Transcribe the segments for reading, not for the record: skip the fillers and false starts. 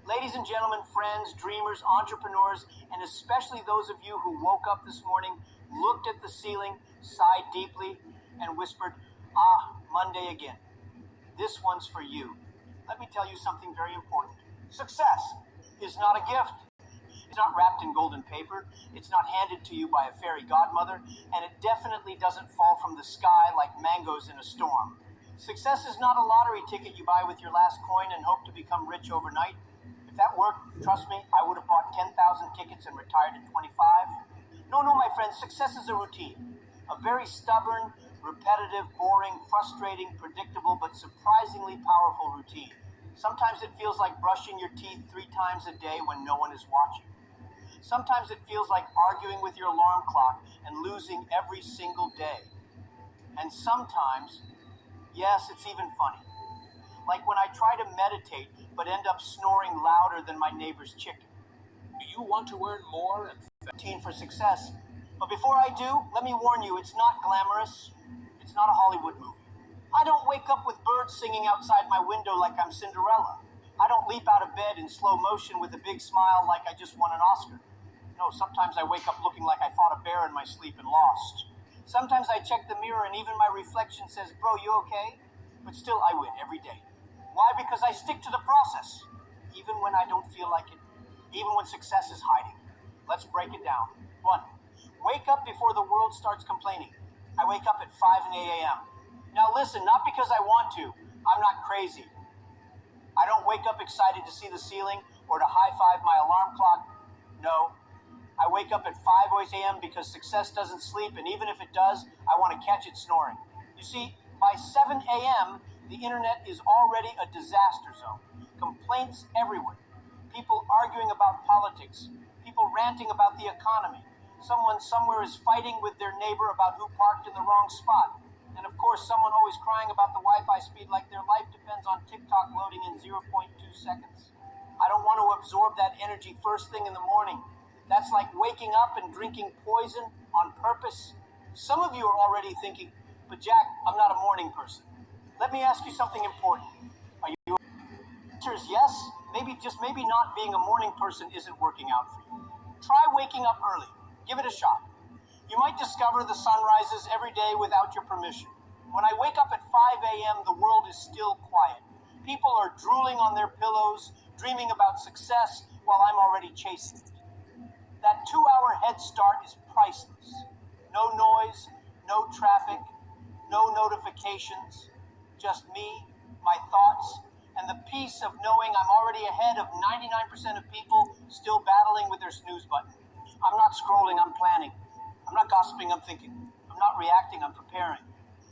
Ladies and gentlemen, friends, dreamers, entrepreneurs, and especially those of you who woke up this morning, looked at the ceiling, sighed deeply, and whispered, "Ah, Monday again." This one's for you. Let me tell you something very important. Success is not a gift. It's not wrapped in golden paper. It's not handed to you by a fairy godmother, and it definitely doesn't fall from the sky like mangoes in a storm. Success is not a lottery ticket you buy with your last coin and hope to become rich overnight. If that worked, trust me, I would have bought 10,000 tickets and retired at 25. No, my friends, success is a routine. A very stubborn, repetitive, boring, frustrating, predictable, but surprisingly powerful routine. Sometimes it feels like brushing your teeth 3 times a day when no one is watching. Sometimes it feels like arguing with your alarm clock and losing every single day. And sometimes, yes, it's even funny. Like when I try to meditate but end up snoring louder than my neighbor's chicken. Do you want to earn more and routine for success? But before I do, let me warn you, it's not glamorous. It's not a Hollywood movie. I don't wake up with birds singing outside my window like I'm Cinderella. I don't leap out of bed in slow motion with a big smile like I just won an Oscar. No, sometimes I wake up looking like I fought a bear in my sleep and lost. Sometimes I check the mirror and even my reflection says, "Bro, you okay?" But still I win every day. Why? Because I stick to the process, even when I don't feel like it, even when success is hiding. Let's break it down. 1. Wake up before the world starts complaining. I wake up at 5 a.m. Now listen, not because I want to. I'm not crazy. I don't wake up excited to see the ceiling or to high-five my alarm clock. No. I wake up at 5 a.m. because success doesn't sleep, and even if it does, I want to catch it snoring. You see, by 7 a.m., the internet is already a disaster zone. Complaints everywhere. People arguing about politics. People ranting about the economy. Someone somewhere is fighting with their neighbor about who parked in the wrong spot. And of course, someone always crying about the Wi-Fi speed like their life depends on TikTok loading in 0.2 seconds. I don't want to absorb that energy first thing in the morning. That's like waking up and drinking poison on purpose. Some of you are already thinking, "But Jack, I'm not a morning person." Let me ask you something important. Are you? The answer is yes. Maybe not being a morning person isn't working out for you. Try waking up early. Give it a shot. You might discover the sun rises every day without your permission. When I wake up at 5 a.m., the world is still quiet. People are drooling on their pillows, dreaming about success while I'm already chasing it. That 2-hour head start is priceless. No noise, no traffic, no notifications, just me, my thoughts, and the peace of knowing I'm already ahead of 99% of people still battling with their snooze button. I'm not scrolling, I'm planning. I'm not gossiping, I'm thinking. I'm not reacting, I'm preparing.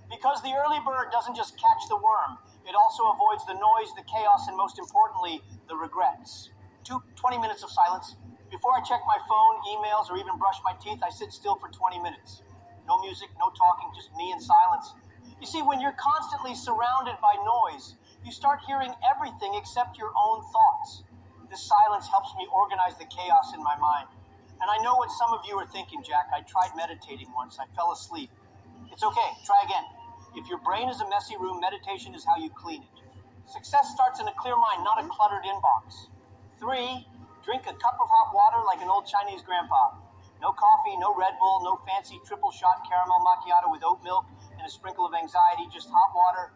Because the early bird doesn't just catch the worm, it also avoids the noise, the chaos, and most importantly, the regrets. 20 minutes of silence. Before I check my phone, emails, or even brush my teeth, I sit still for 20 minutes. No music, no talking, just me and silence. You see, when you're constantly surrounded by noise, you start hearing everything except your own thoughts. This silence helps me organize the chaos in my mind. And I know what some of you are thinking, Jack. I tried meditating once. I fell asleep. It's okay. Try again. If your brain is a messy room, meditation is how you clean it. Success starts in a clear mind, not a cluttered inbox. 3, drink a cup of hot water like an old Chinese grandpa. No coffee, no Red Bull, no fancy triple shot caramel macchiato with oat milk and a sprinkle of anxiety, just hot water.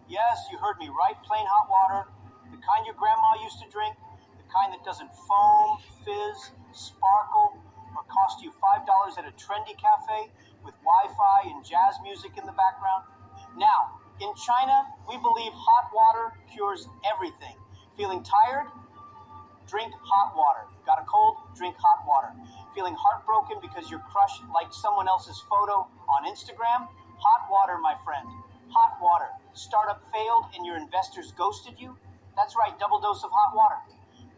Yes, you heard me right, plain hot water. The kind your grandma used to drink, the kind that doesn't foam, fizz, sparkle, or cost you $5 at a trendy cafe with Wi-Fi and jazz music in the background. Now, in China, we believe hot water cures everything. Feeling tired? Drink hot water. Got a cold? Drink hot water. Feeling heartbroken because your crush liked someone else's photo on Instagram? Hot water, my friend. Hot water. Startup failed and your investors ghosted you? That's right, double dose of hot water.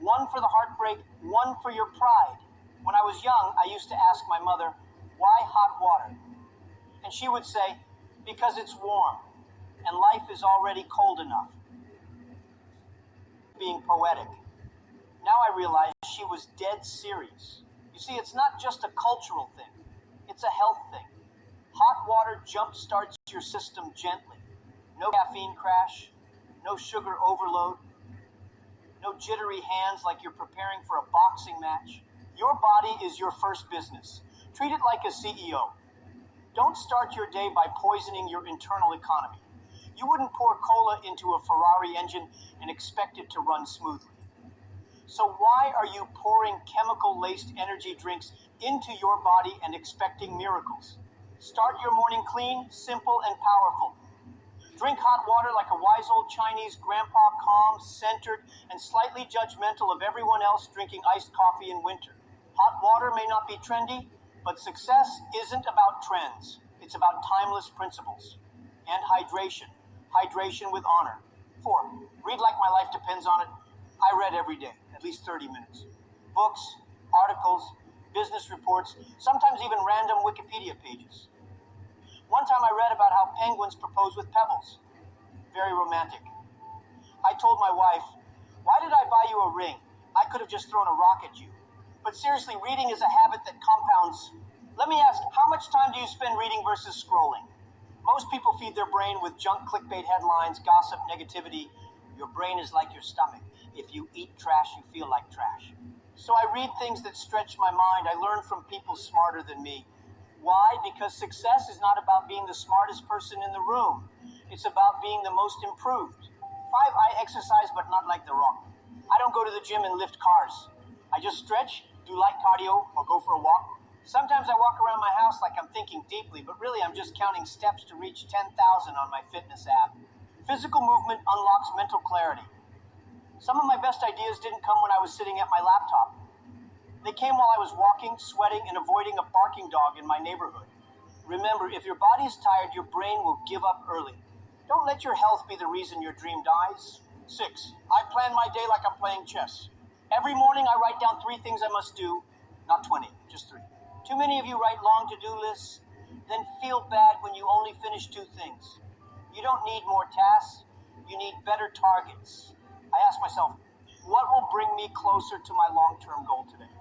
One for the heartbreak, one for your pride. When I was young, I used to ask my mother, "Why hot water?" And she would say, "Because it's warm, and life is already cold enough." Being poetic. Now I realize she was dead serious. You see, it's not just a cultural thing. It's a health thing. Hot water jump-starts your system gently. No caffeine crash, no sugar overload. No jittery hands like you're preparing for a boxing match. Your body is your first business. Treat it like a CEO. Don't start your day by poisoning your internal economy. You wouldn't pour cola into a Ferrari engine and expect it to run smoothly. So why are you pouring chemical-laced energy drinks into your body and expecting miracles? Start your morning clean, simple, and powerful. Drink hot water like a wise old Chinese grandpa, calm, centered, and slightly judgmental of everyone else drinking iced coffee in winter. Hot water may not be trendy, but success isn't about trends. It's about timeless principles. And hydration. Hydration with honor. 4. Read like my life depends on it. I read every day, at least 30 minutes. Books, articles, business reports, sometimes even random Wikipedia pages. One time I read about how penguins propose with pebbles. Very romantic. I told my wife, "Why did I buy you a ring? I could have just thrown a rock at you." But seriously, reading is a habit that compounds. Let me ask, how much time do you spend reading versus scrolling? Most people feed their brain with junk clickbait headlines, gossip, negativity. Your brain is like your stomach. If you eat trash, you feel like trash. So I read things that stretch my mind. I learn from people smarter than me. Why? Because success is not about being the smartest person in the room. It's about being the most improved. 5, I exercise, but not like The Rock. I don't go to the gym and lift cars. I just stretch, do light cardio, or go for a walk. Sometimes I walk around my house like I'm thinking deeply, but really I'm just counting steps to reach 10,000 on my fitness app. Physical movement unlocks mental clarity. Some of my best ideas didn't come when I was sitting at my laptop. They came while I was walking, sweating, and avoiding a barking dog in my neighborhood. Remember, if your body is tired, your brain will give up early. Don't let your health be the reason your dream dies. 6, I plan my day like I'm playing chess. Every morning I write down 3 things I must do, not 20, just 3. Too many of you write long to-do lists, then feel bad when you only finish 2 things. You don't need more tasks, you need better targets. I ask myself, what will bring me closer to my long-term goal today?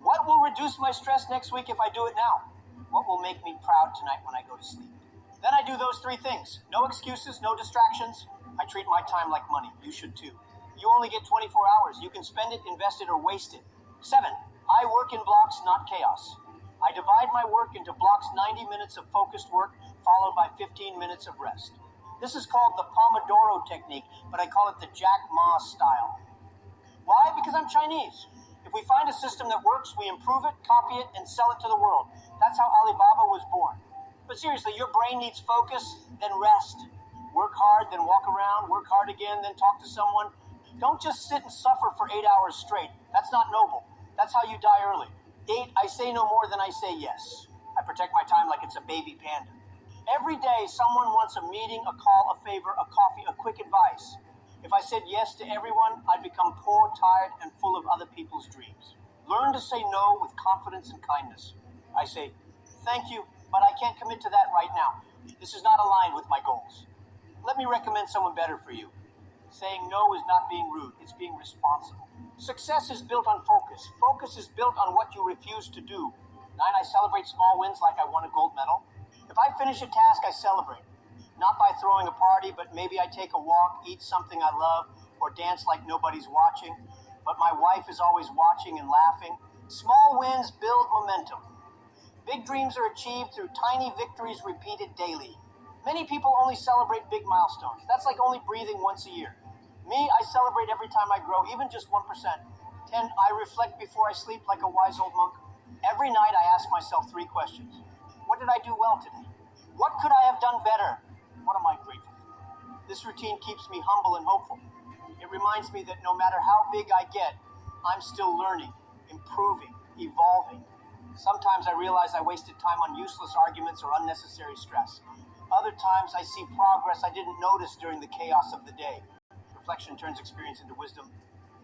What will reduce my stress next week if I do it now? What will make me proud tonight when I go to sleep? Then I do those 3 things. No excuses, no distractions. I treat my time like money. You should too. You only get 24 hours. You can spend it, invest it, or waste it. 7, I work in blocks, not chaos. I divide my work into blocks: 90 minutes of focused work, followed by 15 minutes of rest. This is called the Pomodoro technique, but I call it the Jack Ma style. Why? Because I'm Chinese. If we find a system that works, we improve it, copy it, and sell it to the world. That's how Alibaba was born. But seriously, your brain needs focus, then rest. Work hard, then walk around, work hard again, then talk to someone. Don't just sit and suffer for 8 hours straight. That's not noble. That's how you die early. 8, I say no more than I say yes. I protect my time like it's a baby panda. Every day, someone wants a meeting, a call, a favor, a coffee, a quick advice. If I said yes to everyone, I'd become poor, tired, and full of other people's dreams. Learn to say no with confidence and kindness. I say, thank you, but I can't commit to that right now. This is not aligned with my goals. Let me recommend someone better for you. Saying no is not being rude, it's being responsible. Success is built on focus. Focus is built on what you refuse to do. 9, I celebrate small wins like I won a gold medal. If I finish a task, I celebrate. Not by throwing a party, but maybe I take a walk, eat something I love, or dance like nobody's watching. But my wife is always watching and laughing. Small wins build momentum. Big dreams are achieved through tiny victories repeated daily. Many people only celebrate big milestones. That's like only breathing once a year. Me, I celebrate every time I grow, even just 1%. 10, I reflect before I sleep like a wise old monk. Every night I ask myself 3 questions. What did I do well today? What could I have done better? What am I grateful for? This routine keeps me humble and hopeful. It reminds me that no matter how big I get, I'm still learning, improving, evolving. Sometimes I realize I wasted time on useless arguments or unnecessary stress. Other times I see progress I didn't notice during the chaos of the day. Reflection turns experience into wisdom.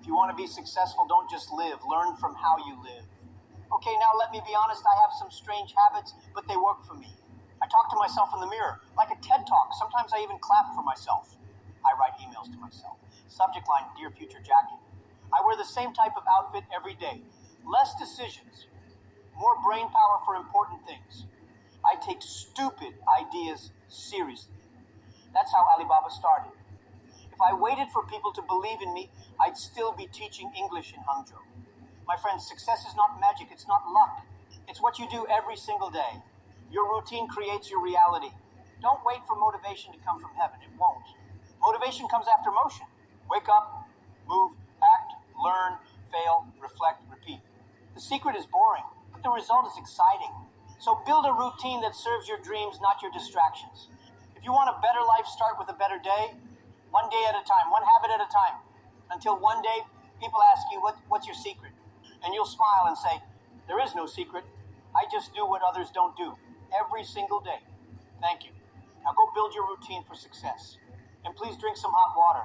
If you want to be successful, don't just live. Learn from how you live. Okay, now let me be honest, I have some strange habits, but they work for me. I talk to myself in the mirror, like a TED Talk. Sometimes I even clap for myself. I write emails to myself. Subject line, Dear Future Jackie. I wear the same type of outfit every day. Less decisions, more brain power for important things. I take stupid ideas seriously. That's how Alibaba started. If I waited for people to believe in me, I'd still be teaching English in Hangzhou. My friends, success is not magic, it's not luck. It's what you do every single day. Your routine creates your reality. Don't wait for motivation to come from heaven, it won't. Motivation comes after motion. Wake up, move, act, learn, fail, reflect, repeat. The secret is boring, but the result is exciting. So build a routine that serves your dreams, not your distractions. If you want a better life, start with a better day, one day at a time, one habit at a time. Until one day, people ask you, what's your secret? And you'll smile and say, there is no secret. I just do what others don't do, every single day. Thank you. Now go build your routine for success. And please drink some hot water.